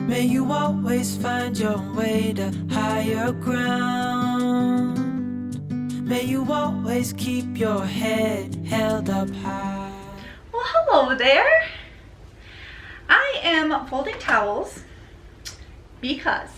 May you always find your way to higher ground. May you always keep your head held up high. Well, hello there. I am folding towels because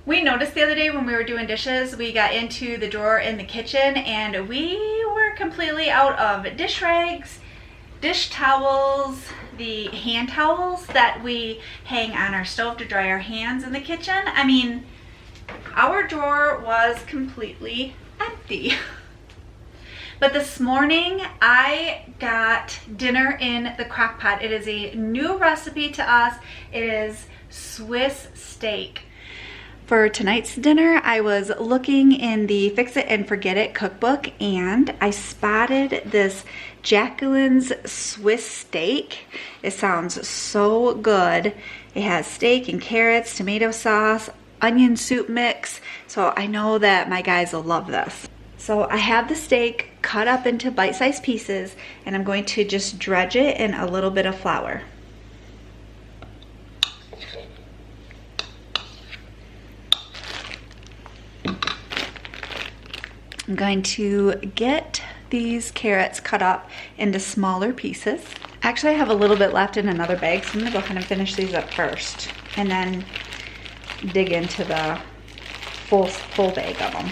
we noticed the other day when we were doing dishes, we got into the drawer in the kitchen and we were completely out of dish rags, dish towels, the hand towels that we hang on our stove to dry our hands in the kitchen. I mean, our drawer was completely empty. But this morning I got dinner in the crock pot. It is a new recipe to us. It is Swiss steak. For tonight's dinner, I was looking in the Fix It and Forget It cookbook and I spotted this Jacqueline's Swiss steak. It sounds so good. It has steak and carrots, tomato sauce, onion soup mix. So I know that my guys will love this. So I have the steak cut up into bite-sized pieces and I'm going to just dredge it in a little bit of flour. I'm going to get these carrots cut up into smaller pieces. Actually, I have a little bit left in another bag, so I'm gonna go ahead and finish these up first and then dig into the full bag of them.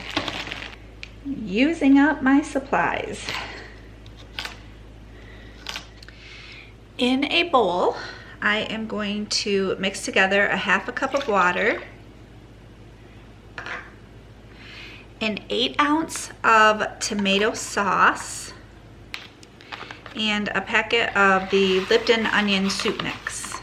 Using up my supplies. In a bowl, I am going to mix together a half a cup of water, an 1/8 ounce of tomato sauce, and a packet of the Lipton onion soup mix.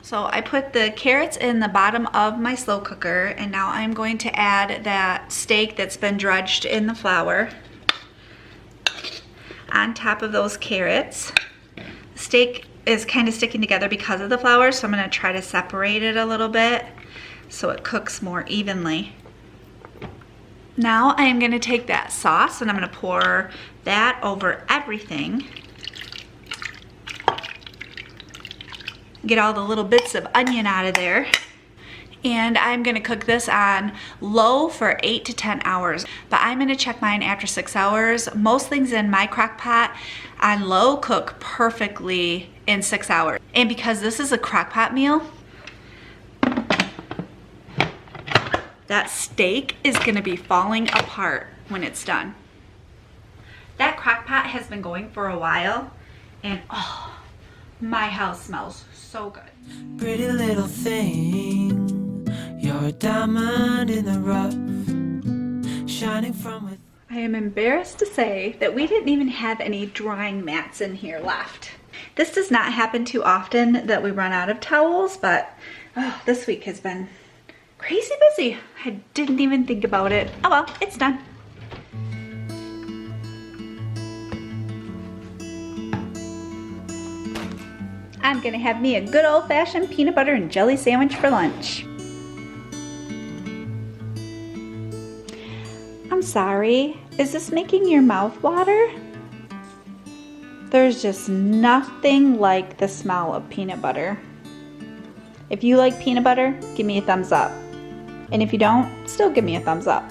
So I put the carrots in the bottom of my slow cooker and now I'm going to add that steak that's been dredged in the flour on top of those carrots. The steak is kind of sticking together because of the flour, so I'm going to try to separate it a little bit so it cooks more evenly. Now I am going to take that sauce and I'm going to pour that over everything. Get all the little bits of onion out of there. And I'm gonna cook this on low for 8 to 10 hours. But I'm gonna check mine after 6 hours. Most things in my crock pot on low cook perfectly in 6 hours. And because this is a crock pot meal, that steak is gonna be falling apart when it's done. That crock pot has been going for a while and oh, my house smells so good. Pretty little thing, you're a diamond in the rough, shining from within. I am embarrassed to say that we didn't even have any drying mats in here left. This does not happen too often that we run out of towels, but oh, this week has been crazy busy. I didn't even think about it. Oh well, it's done. I'm gonna have me a good old-fashioned peanut butter and jelly sandwich for lunch. I'm sorry, is this making your mouth water? There's just nothing like the smell of peanut butter. If you like peanut butter, give me a thumbs up. And if you don't, still give me a thumbs up.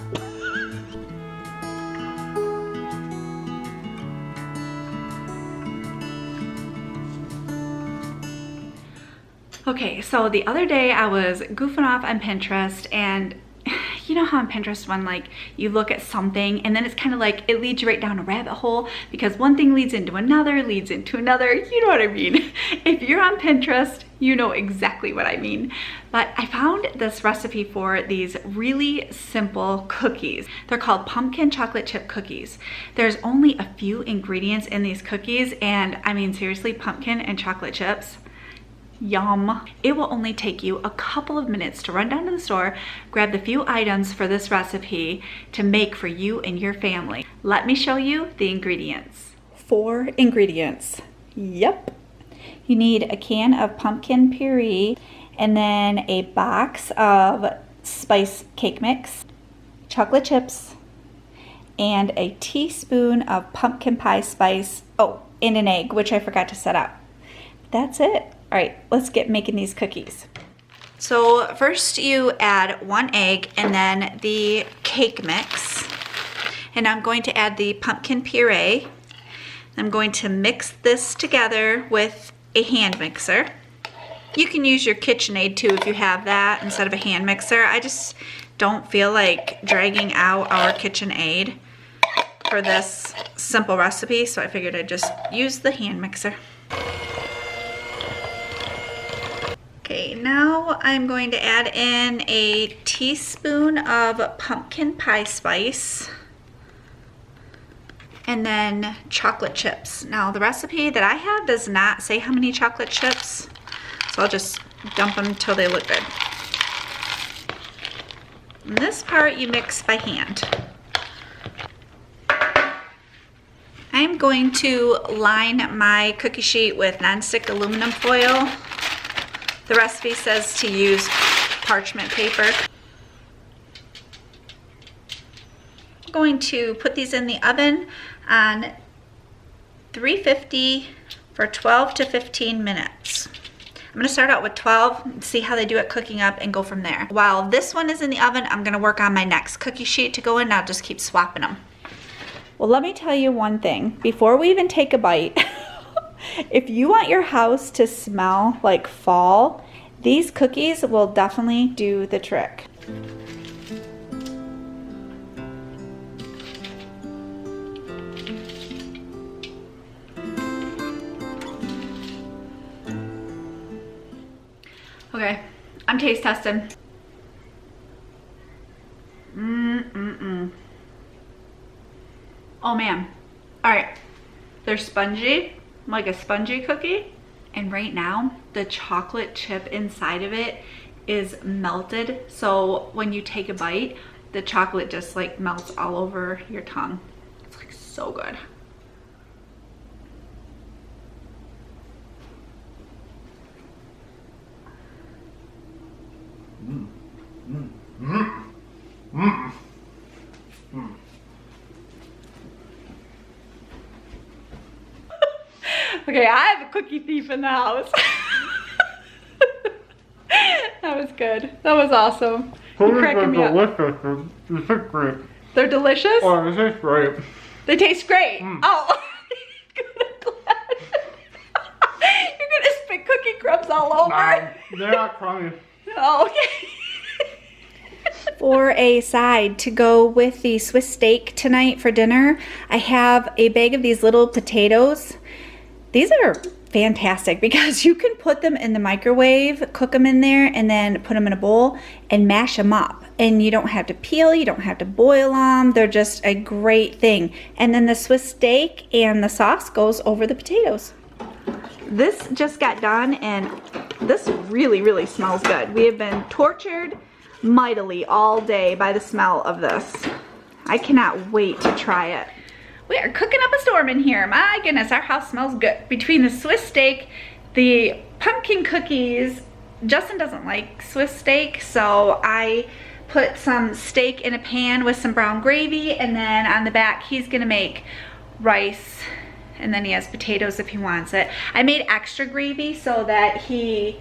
Okay, so the other day I was goofing off on Pinterest and you know how on Pinterest when like you look at something and then it's kind of like it leads you right down a rabbit hole because one thing leads into another, you know what I mean. If you're on Pinterest, you know exactly what I mean. But I found this recipe for these really simple cookies. They're called pumpkin chocolate chip cookies. There's only a few ingredients in these cookies and I mean seriously, pumpkin and chocolate chips. Yum. It will only take you a couple of minutes to run down to the store, grab the few items for this recipe to make for you and your family. Let me show you the ingredients. 4 ingredients. Yep. You need a can of pumpkin puree and then a box of spice cake mix, chocolate chips, and a teaspoon of pumpkin pie spice. Oh, and an egg, which I forgot to set up. That's it. All right, let's get making these cookies. So first you add 1 egg and then the cake mix. And I'm going to add the pumpkin puree. I'm going to mix this together with a hand mixer. You can use your KitchenAid too if you have that instead of a hand mixer. I just don't feel like dragging out our KitchenAid for this simple recipe, so I figured I'd just use the hand mixer. Okay, now I'm going to add in a teaspoon of pumpkin pie spice and then chocolate chips. Now the recipe that I have does not say how many chocolate chips, so I'll just dump them until they look good. And this part you mix by hand. I'm going to line my cookie sheet with nonstick aluminum foil. The recipe says to use parchment paper. I'm going to put these in the oven on 350 for 12 to 15 minutes. I'm gonna start out with 12, see how they do it cooking up, and go from there. While this one is in the oven, I'm gonna work on my next cookie sheet to go in. I'll just keep swapping them. Well, let me tell you one thing. Before we even take a bite, if you want your house to smell like fall, these cookies will definitely do the trick. Okay, I'm taste testing. Oh man. All right, they're spongy, like a spongy cookie. And right now, the chocolate chip inside of it is melted. So when you take a bite, the chocolate just like melts all over your tongue. It's like so good. Okay, I have a cookie thief in the house. That was good. That was awesome. You're cracking me up. Delicious. They taste great. They're delicious? Oh, they taste great. They taste great. Oh. You're gonna spit cookie crumbs all over. Nah, they're not crummy. Oh, okay. For a side to go with the Swiss steak tonight for dinner, I have a bag of these little potatoes. These are fantastic because you can put them in the microwave, cook them in there, and then put them in a bowl and mash them up. And you don't have to peel, you don't have to boil them. They're just a great thing. And then the Swiss steak and the sauce goes over the potatoes. This just got done and this really, really smells good. We have been tortured mightily all day by the smell of this. I cannot wait to try it. We are cooking up a storm in here. My goodness, our house smells good. Between the Swiss steak, the pumpkin cookies, Justin doesn't like Swiss steak, so I put some steak in a pan with some brown gravy, and then on the back he's gonna make rice, and then he has potatoes if he wants it. I made extra gravy so that he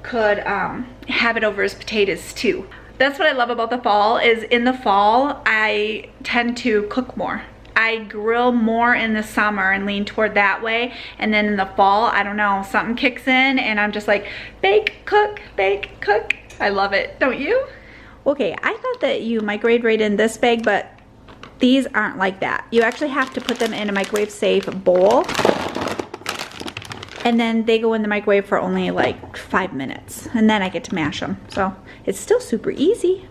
could have it over his potatoes too. That's what I love about the fall, is in the fall I tend to cook more. I grill more in the summer and lean toward that way, and then in the fall, I don't know, something kicks in and I'm just like, bake, cook, bake, cook. I love it, don't you? Okay, I thought that you microwaved right in this bag, but these aren't like that. You actually have to put them in a microwave safe bowl, and then they go in the microwave for only like 5 minutes, and then I get to mash them. So it's still super easy.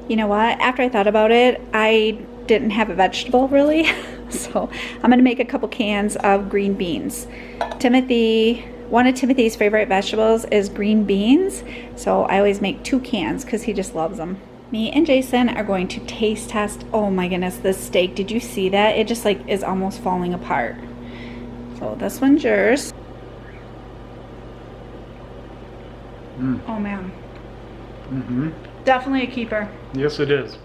You know what, after I thought about it, I didn't have a vegetable really, so I'm gonna make a couple cans of green beans. One of Timothy's favorite vegetables is green beans, so I always make 2 cans because he just loves them. Me and Jason are going to taste test. Oh my goodness, this steak, did you see that? It just like is almost falling apart. So this one's yours. Oh man. Definitely a keeper. Yes, it is.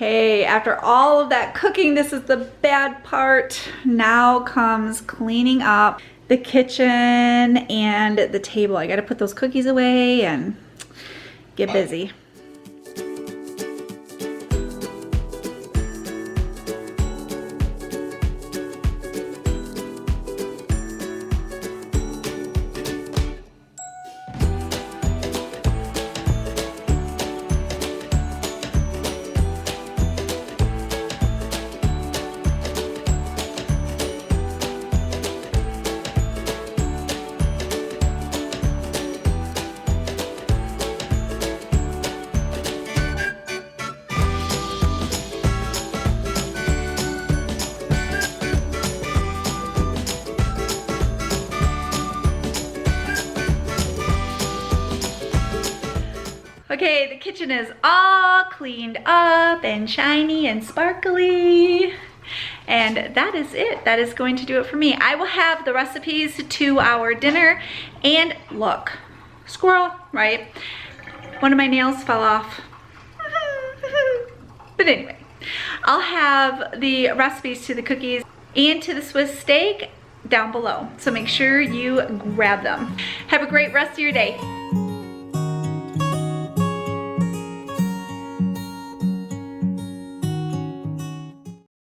Okay, after all of that cooking, this is the bad part. Now comes cleaning up the kitchen and the table. I gotta put those cookies away and get busy. Okay, the kitchen is all cleaned up and shiny and sparkly. And that is it. That is going to do it for me. I will have the recipes to our dinner. And look, squirrel, right? One of my nails fell off. But anyway, I'll have the recipes to the cookies and to the Swiss steak down below. So make sure you grab them. Have a great rest of your day.